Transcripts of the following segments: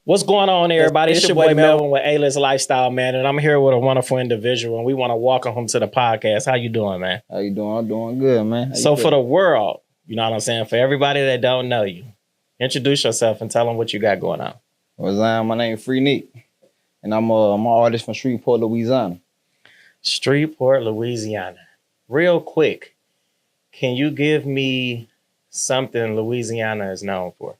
What's going on, everybody? It's It's your your boy boy Melvin with A-List Lifestyle, man, and I'm here with a wonderful individual, and we want to welcome him to the podcast. How you doing, man? How you doing? I'm doing good, man. How So you for the feeling? world, you know what I'm saying? For everybody that don't know you, introduce yourself and tell them what you got going on. What's up? My name is Free Nick, and I'm an artist from Shreveport, Louisiana. Shreveport, Louisiana. Real quick, can you give me something Louisiana is known for?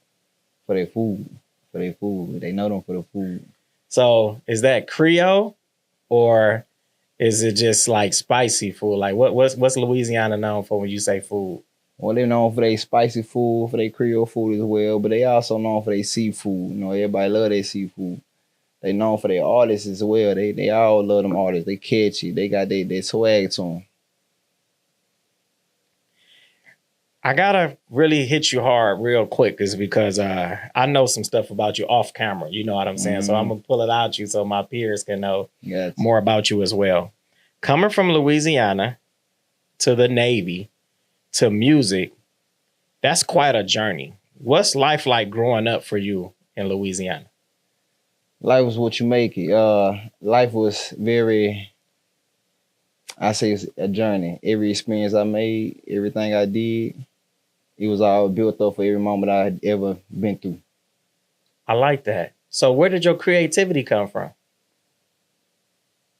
For their food. They know them for the food. So is that Creole or is it just like spicy food? Like what's Louisiana known for when you say food? Well, they're known for their spicy food, for their Creole food as well, but they also known for their seafood. You know, everybody love their seafood. They known for their artists as well. They all love them artists. They catchy. They got their swag to them. I gotta really hit you hard real quick is because I know some stuff about you off camera. You know what I'm saying? So I'm gonna pull it out you so my peers can know more about you as well. Coming from Louisiana to the Navy to music, that's quite a journey. What's life like growing up for you in Louisiana? Life was what you make it. Life was very, I say it's a journey. Every experience I made, everything I did, it was all built up for every moment I had ever been through. I like that. So where did your creativity come from?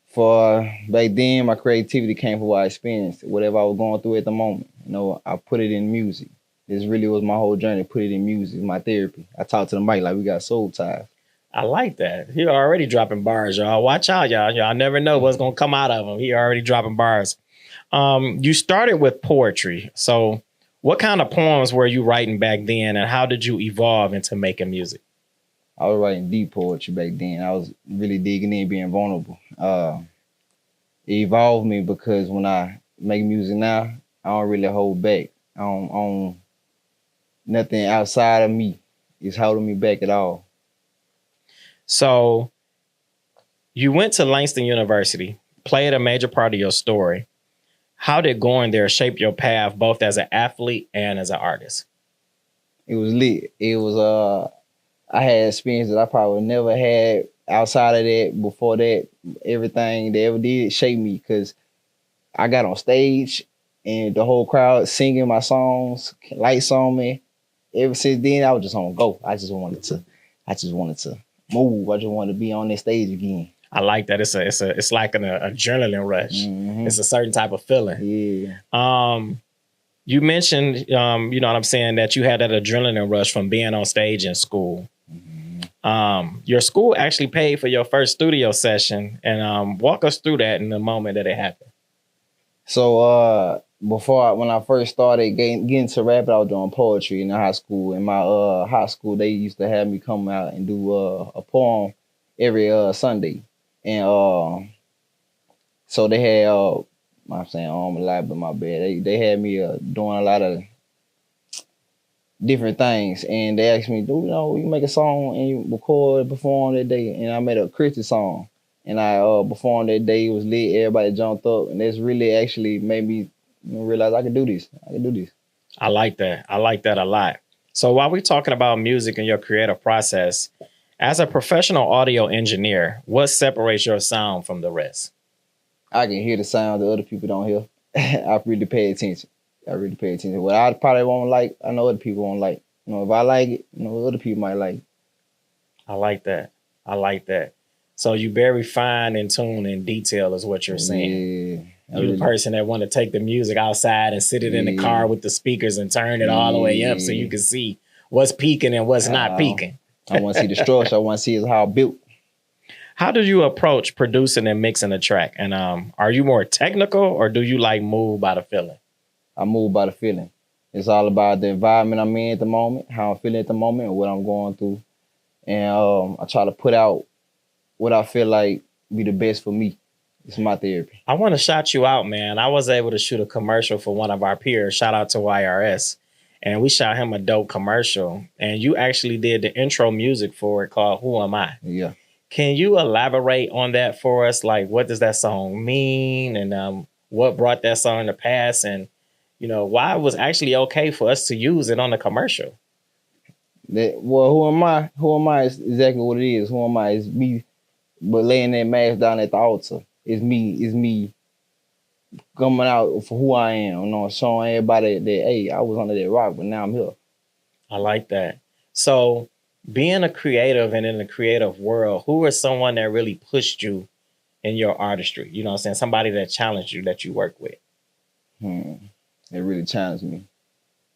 For back then, my creativity came from what I experienced, whatever I was going through at the moment. You know, I put it in music. This really was my whole journey, put it in music, my therapy. I talk to the mic like we got soul ties. I like that. He already dropping bars, y'all. Watch out, y'all. Y'all never know what's gonna come out of him. He already dropping bars. You started with poetry. So what kind of poems were you writing back then, and how did you evolve into making music? I was writing deep poetry back then. I was really digging in, being vulnerable. It evolved me because when I make music now, I don't really hold back. I don't nothing outside of me is holding me back at all. So you went to Langston University, played a major part of your story. How did going there shape your path, both as an athlete and as an artist? It was lit. It was I had experience that I probably never had outside of that. Before that, everything they ever did shaped me because I got on stage and the whole crowd singing my songs, lights on me. Ever since then, I was just on go. I just wanted to move. I just wanted to be on that stage again. I like that. It's like an adrenaline rush. Mm-hmm. It's a certain type of feeling. Yeah. You mentioned, you know what I'm saying, that you had that adrenaline rush from being on stage in school. Mm-hmm. Your school actually paid for your first studio session, and walk us through that in the moment that it happened. So when I first started getting into rap, I was doing poetry in the high school. In my high school, they used to have me come out and do a poem every Sunday. And so they had I'm saying a lot, but my bad. They had me doing a lot of different things, and they asked me, "Do you know you make a song and you record and perform that day?" And I made a Christian song, and I performed that day. It was lit. Everybody jumped up, and that's really actually made me realize I could do this. I like that. I like that a lot. So while we're talking about music and your creative process, as a professional audio engineer, what separates your sound from the rest? I can hear the sound that other people don't hear. I really pay attention. What I probably won't like, I know other people won't like. You know, if I like it, you know, other people might like it. I like that. I like that. So you very fine in tune and detail is what you're saying. Yeah. You're the person that want to take the music outside and sit it in the car with the speakers and turn it all the way up so you can see what's peaking and what's not peaking. I want to see the structure. I want to see how built. How do you approach producing and mixing a track? And are you more technical or do you like move by the feeling? I move by the feeling. It's all about the environment I'm in at the moment, how I'm feeling at the moment, and what I'm going through. And I try to put out what I feel like be the best for me. It's my therapy. I want to shout you out, man. I was able to shoot a commercial for one of our peers. Shout out to YRS. And we shot him a dope commercial. And you actually did the intro music for it called Who Am I? Yeah. Can you elaborate on that for us? Like, what does that song mean? And what brought that song to pass? And, you know, why it was actually okay for us to use it on the commercial? Who am I? Who am I is exactly what it is. Who am I? It's me, but laying that mask down at the altar. It's me. It's me coming out for who I am. You know, showing everybody that hey, I was under that rock, but now I'm here. I like that. So being a creative and in the creative world, who is someone that really pushed you in your artistry? You know what I'm saying? Somebody that challenged you that you work with. It really challenged me.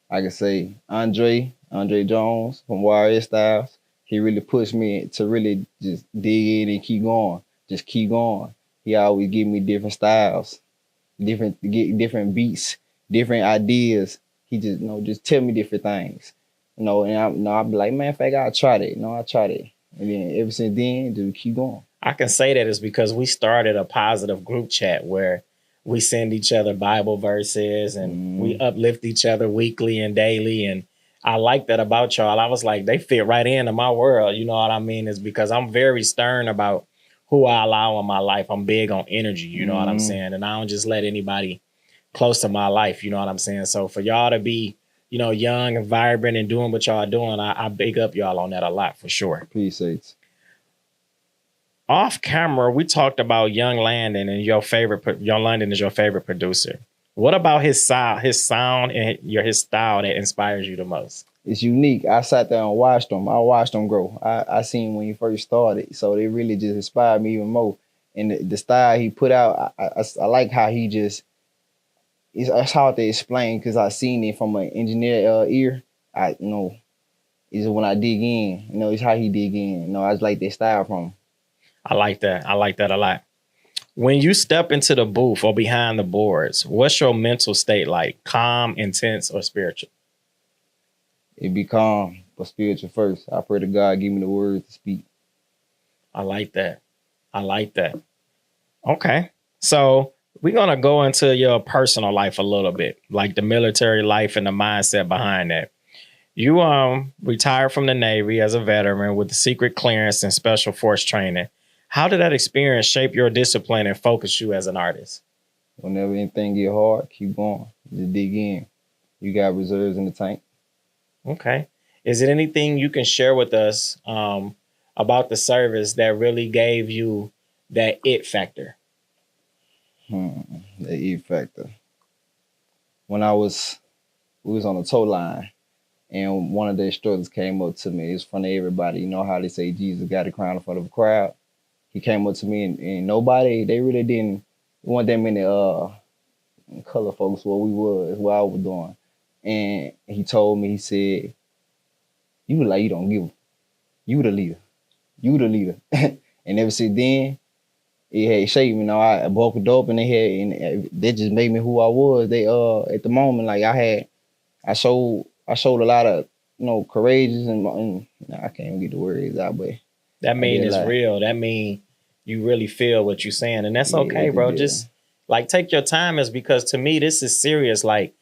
I could say Andre Jones from Warrior Styles. He really pushed me to really just dig in and keep going. Just keep going. He always give me different styles, different beats, different ideas. He just just tell me different things. And I'll be like, man, in fact, I tried it. I tried it. And then ever since then, just keep going. I can say that is because we started a positive group chat where we send each other Bible verses and we uplift each other weekly and daily. And I like that about y'all. I was like, they fit right into my world. You know what I mean? Is because I'm very stern about who I allow in my life. I'm big on energy. You know what I'm saying? And I don't just let anybody close to my life. You know what I'm saying? So for y'all to be, young and vibrant and doing what y'all doing, I big up y'all on that a lot for sure. Appreciate. Off camera, we talked about Young Landon and Young Landon is your favorite producer. What about his sound and his style that inspires you the most? It's unique. I sat there and watched him. I watched him grow. I seen when he first started, so it really just inspired me even more. And the style he put out, I like how he just. It's hard to explain because I seen it from an engineer ear. It's when I dig in. It's how he dig in. I just like that style from him. I like that. I like that a lot. When you step into the booth or behind the boards, what's your mental state like? Calm, intense, or spiritual? It be calm, but spiritual first. I pray to God give me the words to speak. I like that. I like that. Okay. So we're going to go into your personal life a little bit, like the military life and the mindset behind that. You retired from the Navy as a veteran with the secret clearance and special force training. How did that experience shape your discipline and focus you as an artist? Whenever anything get hard, keep going. Just dig in. You got reserves in the tank. Okay. Is it anything you can share with us about the service that really gave you that it factor? The it factor. When we was on the tow line, and one of the instructors came up to me. It's funny, everybody. You know how they say Jesus got a crown in front of a crowd? He came up to me and nobody, they really didn't want that many color folks what I was doing. And he told me, he said, you like you don't give. You the leader. You the leader. And ever since then, it had shaped me. I buckled up and that just made me who I was. They at the moment, like I showed a lot of courageous and I can't even get the words out, but that mean it's real. That mean you really feel what you're saying. And that's okay, bro. Yeah. Just like take your time, is because to me, this is serious. Like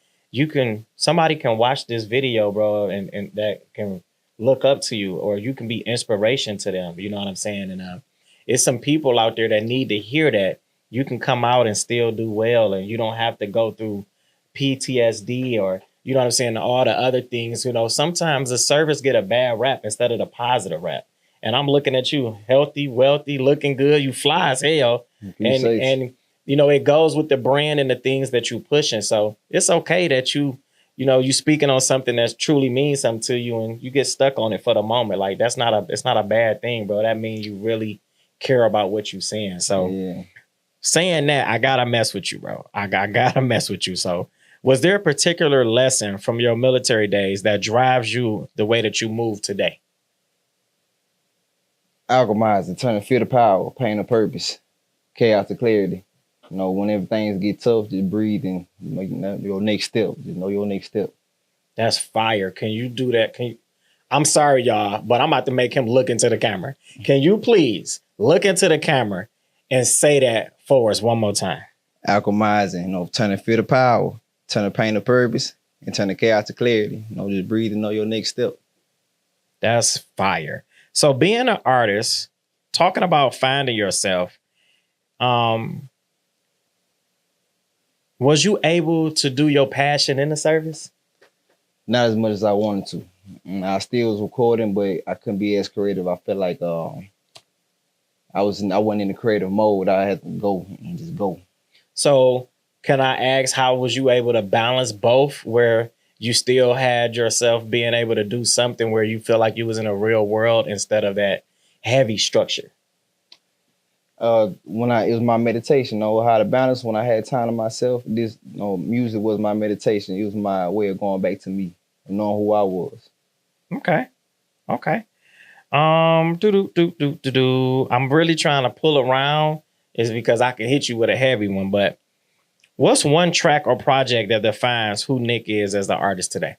somebody can watch this video, bro, and that can look up to you, or you can be inspiration to them. You know what I'm saying? And it's some people out there that need to hear that you can come out and still do well, and you don't have to go through PTSD or, you know what I'm saying, all the other things. Sometimes the service get a bad rap instead of the positive rap. And I'm looking at you, healthy, wealthy, looking good. You fly as hell. And it goes with the brand and the things that you pushing. So it's okay that you speaking on something that truly means something to you and you get stuck on it for the moment. Like it's not a bad thing, bro. That means you really care about what you're saying. So saying that, I gotta mess with you, bro. I gotta mess with you. So was there a particular lesson from your military days that drives you the way that you move today? Alchemizing, turning fear to power, pain to purpose, chaos to clarity. Whenever things get tough, just breathe and make your next step. Just know your next step. That's fire. Can you do that? I'm sorry, y'all, but I'm about to make him look into the camera. Can you please look into the camera and say that for us one more time? Alchemizing, turning fear to power, turning pain to purpose, and turning chaos to clarity. Just breathe and know your next step. That's fire. So being an artist, talking about finding yourself, was you able to do your passion in the service? Not as much as I wanted to. I still was recording, but I couldn't be as creative. I felt like I wasn't in the creative mode. I had to go and just go. So can I ask, how was you able to balance both, where you still had yourself being able to do something where you feel like you was in a real world instead of that heavy structure? When it was my meditation, how to balance when I had time to myself. This, music was my meditation. It was my way of going back to me, knowing who I was. Okay. I'm really trying to pull around is because I can hit you with a heavy one, but what's one track or project that defines who Nickk is as the artist today?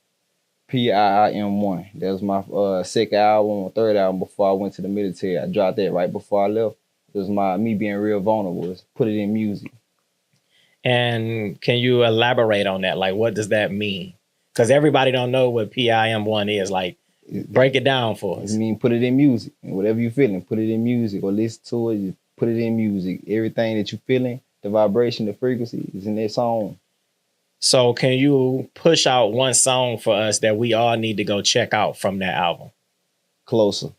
PIIM1. That was my second album or third album before I went to the military. I dropped that right before I left. It was me being real vulnerable. Was put it in music. And can you elaborate on that? Like, what does that mean? Because everybody don't know what PIM1 is. Like, break it down for us. I mean, put it in music. And whatever you're feeling, put it in music or listen to it. Just put it in music. Everything that you're feeling, the vibration, the frequency is in that song. So can you push out one song for us that we all need to go check out from that album? Closer.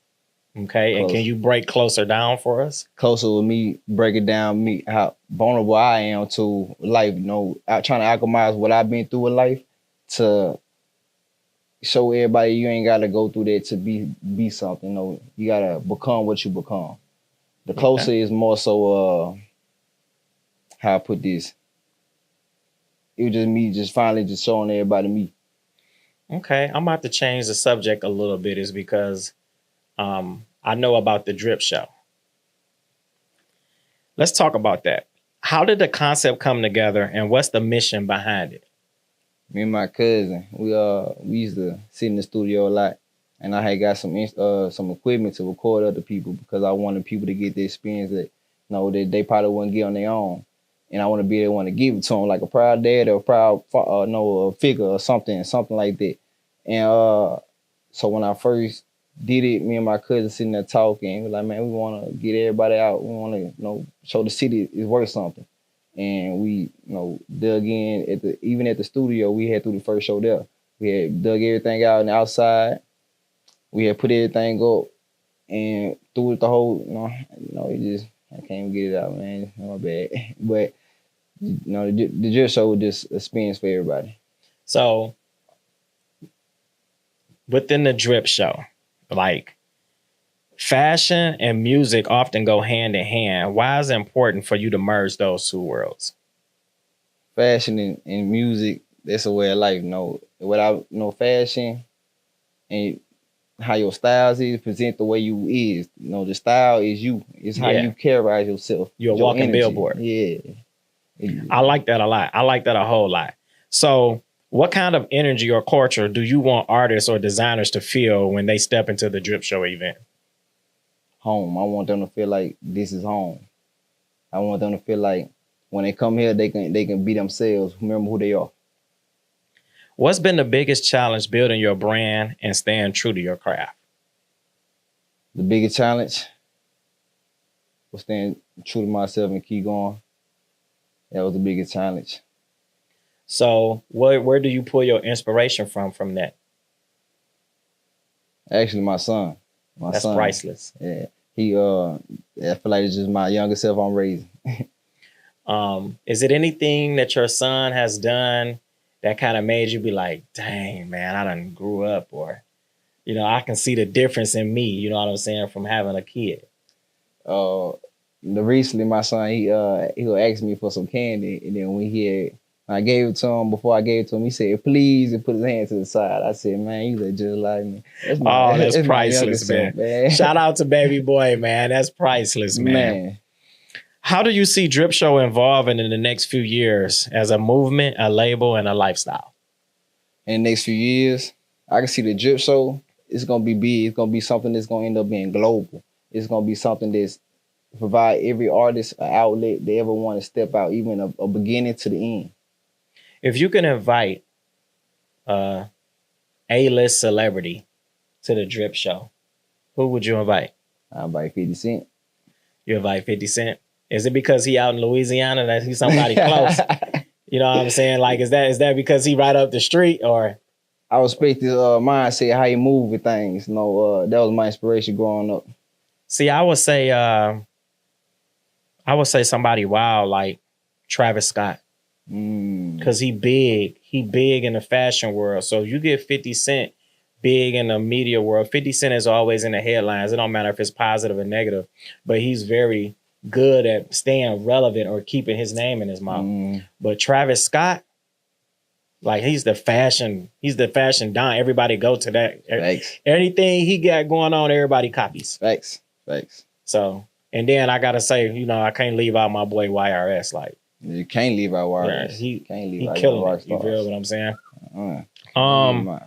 Okay. Closer. And can you break Closer down for us? Closer with me, break it down, how vulnerable I am to life, trying to alchemize what I've been through in life to show everybody you ain't got to go through that to be something. You got to become what you become. The Closer is more so, how I put this. It was just me just finally just showing everybody me. Okay. I'm about to change the subject a little bit is because I know about the Drip Show. Let's talk about that. How did the concept come together and what's the mission behind it? Me and my cousin, we used to sit in the studio a lot, and I had got some equipment to record other people because I wanted people to get the experience that that they probably wouldn't get on their own, and I want to be able to give it to them like a proud dad or a proud a figure or something like that. And so when I first did it, me and my cousin sitting there talking, we're like, man, we want to get everybody out. We want to show the city is worth something. And we, dug in even at the studio we had through the first show there. We had dug everything out on the outside. We had put everything up and through it the whole, I can't even get it out, man. My bad. But the Drip Show was just an experience for everybody. So within the Drip Show, like fashion and music often go hand in hand. Why is it important for you to merge those two worlds? Fashion and music, that's a way of life. Without fashion and how your styles is, present the way you is. The style is you. It's how you characterize yourself. You're a walking billboard. Yeah. I like that a lot. I like that a whole lot. So what kind of energy or culture do you want artists or designers to feel when they step into the Drip Show event? Home. I want them to feel like this is home. I want them to feel like when they come here, they can be themselves, remember who they are. What's been the biggest challenge building your brand and staying true to your craft? The biggest challenge was staying true to myself and keep going. That was the biggest challenge. So where do you pull your inspiration from that? Actually, my son. That's priceless. Yeah. He I feel like it's just my younger self I'm raising. Is it anything that your son has done that kind of made you be like, dang, man, I done grew up, or, I can see the difference in me, you know what I'm saying, from having a kid? Recently my son, he'll ask me for some candy, and then when I gave it to him, before I gave it to him, he said, please, and put his hand to the side. I said, man, you look just like me. That's priceless, man. Shout out to baby boy, man. That's priceless, man. How do you see Drip Show evolving in the next few years as a movement, a label, and a lifestyle? In the next few years, I can see the Drip Show, it's going to be big. It's going to be something that's going to end up being global. It's going to be something that's provide every artist an outlet they ever want to step out, even a beginning to the end. If you can invite a A-list celebrity to the Drip Show, who would you invite? I invite 50 Cent. You invite 50 Cent? Is it because he out in Louisiana that he's somebody close? You know what I'm saying? Like, is that because he right up the street, or? I respect his mindset, how he move with things. You know, that was my inspiration growing up. See, I would say somebody wild like Travis Scott. Cause he big in the fashion world. So you get 50 Cent big in the media world. 50 Cent is always in the headlines. It don't matter if it's positive or negative, but he's very good at staying relevant or keeping his name in his mouth. But Travis Scott, like he's the fashion don. Everybody go to that. Thanks. Anything he got going on, everybody copies. Thanks. So, and then I gotta say, you know, I can't leave out my boy YRS. Like you can't leave out YRS. Yeah, he out killing it. You feel what I'm saying? Uh-huh.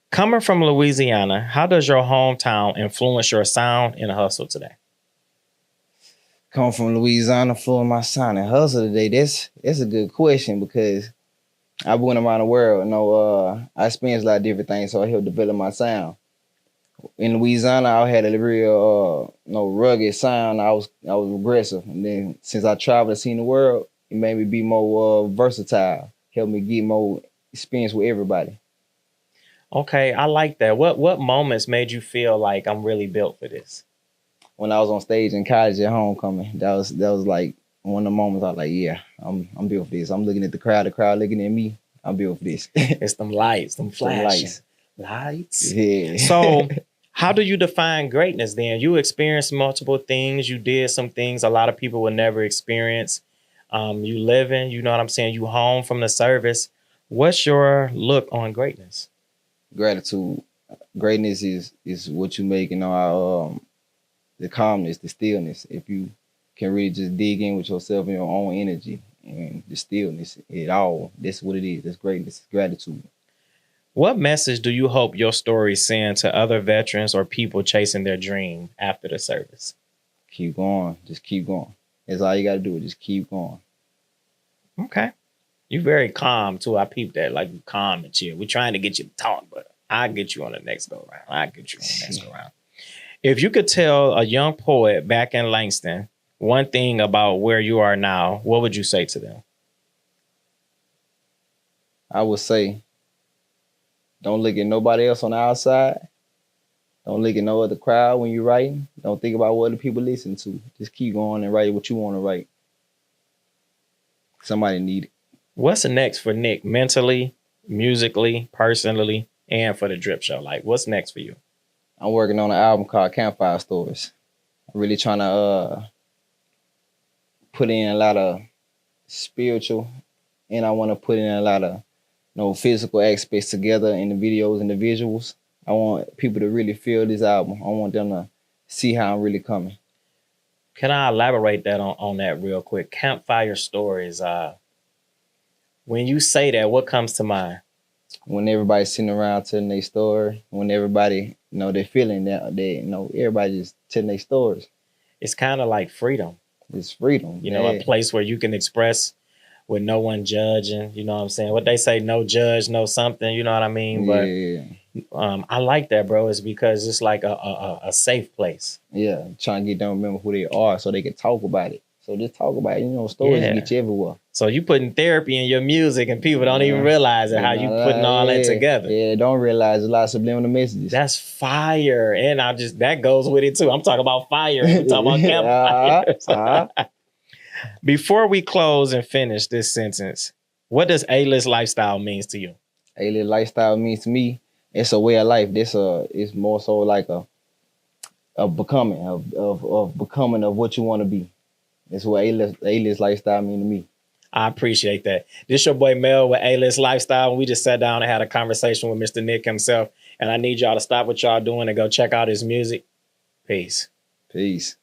Coming from Louisiana, how does your hometown influence your sound and hustle today? Coming from Louisiana, influence my sound and hustle today. That's a good question because I've been around the world. You know, I experienced a lot of different things, so I helped develop my sound. In Louisiana, I had a real, rugged sound. I was aggressive, and then since I traveled and seen the world, it made me be more versatile. Helped me get more experience with everybody. Okay, I like that. What moments made you feel like I'm really built for this? When I was on stage in college at homecoming, that was like one of the moments I was like, yeah, I'm built for this. I'm looking at the crowd looking at me. I'm built for this. It's them lights, them flashing lights. Yeah. So how do you define greatness then? You experienced multiple things. You did some things a lot of people will never experience. You living, you know what I'm saying? You home from the service. What's your look on greatness? Gratitude. Greatness is what you make, the calmness, the stillness. If you can really just dig in with yourself and your own energy and the stillness, that's what it is. That's greatness, gratitude. What message do you hope your story send to other veterans or people chasing their dream after the service? Keep going. Just keep going. That's all you got to do. Just keep going. Okay. You're very calm, too. I peeped that. Like, you calm and chill. We're trying to get you to talk, but I'll get you on the next go-round. If you could tell a young poet back in Langston one thing about where you are now, what would you say to them? I would say, don't look at nobody else on the outside. Don't look at no other crowd when you're writing. Don't think about what other people listen to. Just keep going and write what you want to write. Somebody need it. What's next for Nickk mentally, musically, personally, and for the Drip Show? Like, what's next for you? I'm working on an album called Campfire Stories. I'm really trying to put in a lot of spiritual, and I want to put in a lot of physical aspects together in the videos and the visuals. I want people to really feel this album. I want them to see how I'm really coming. Can I elaborate that on that real quick? Campfire Stories. When you say that, what comes to mind? When everybody's sitting around telling their story, when everybody, they're feeling that, everybody just telling their stories. It's kind of like freedom. It's freedom. A place where you can express with no one judging. You know what I'm saying? What they say, no judge, no something. You know what I mean? But I like that, bro. It's because it's like a safe place. Yeah, trying to get them to remember who they are so they can talk about it. So just talk about it. Stories get you everywhere. So you putting therapy in your music and people don't even realize it, how you putting all that together. Yeah, don't realize a lot of subliminal messages. That's fire. And that goes with it too. I'm talking about fire. I'm talking about campfires. Before we close and finish this sentence, what does A-list lifestyle means to you? A-list lifestyle means to me, it's a way of life. It's more so like a becoming of becoming of what you want to be. That's what A-list lifestyle mean to me. I appreciate that. This your boy Mel with A-list lifestyle. We just sat down and had a conversation with Mr. Nickk himself. And I need y'all to stop what y'all doing and go check out his music. Peace. Peace.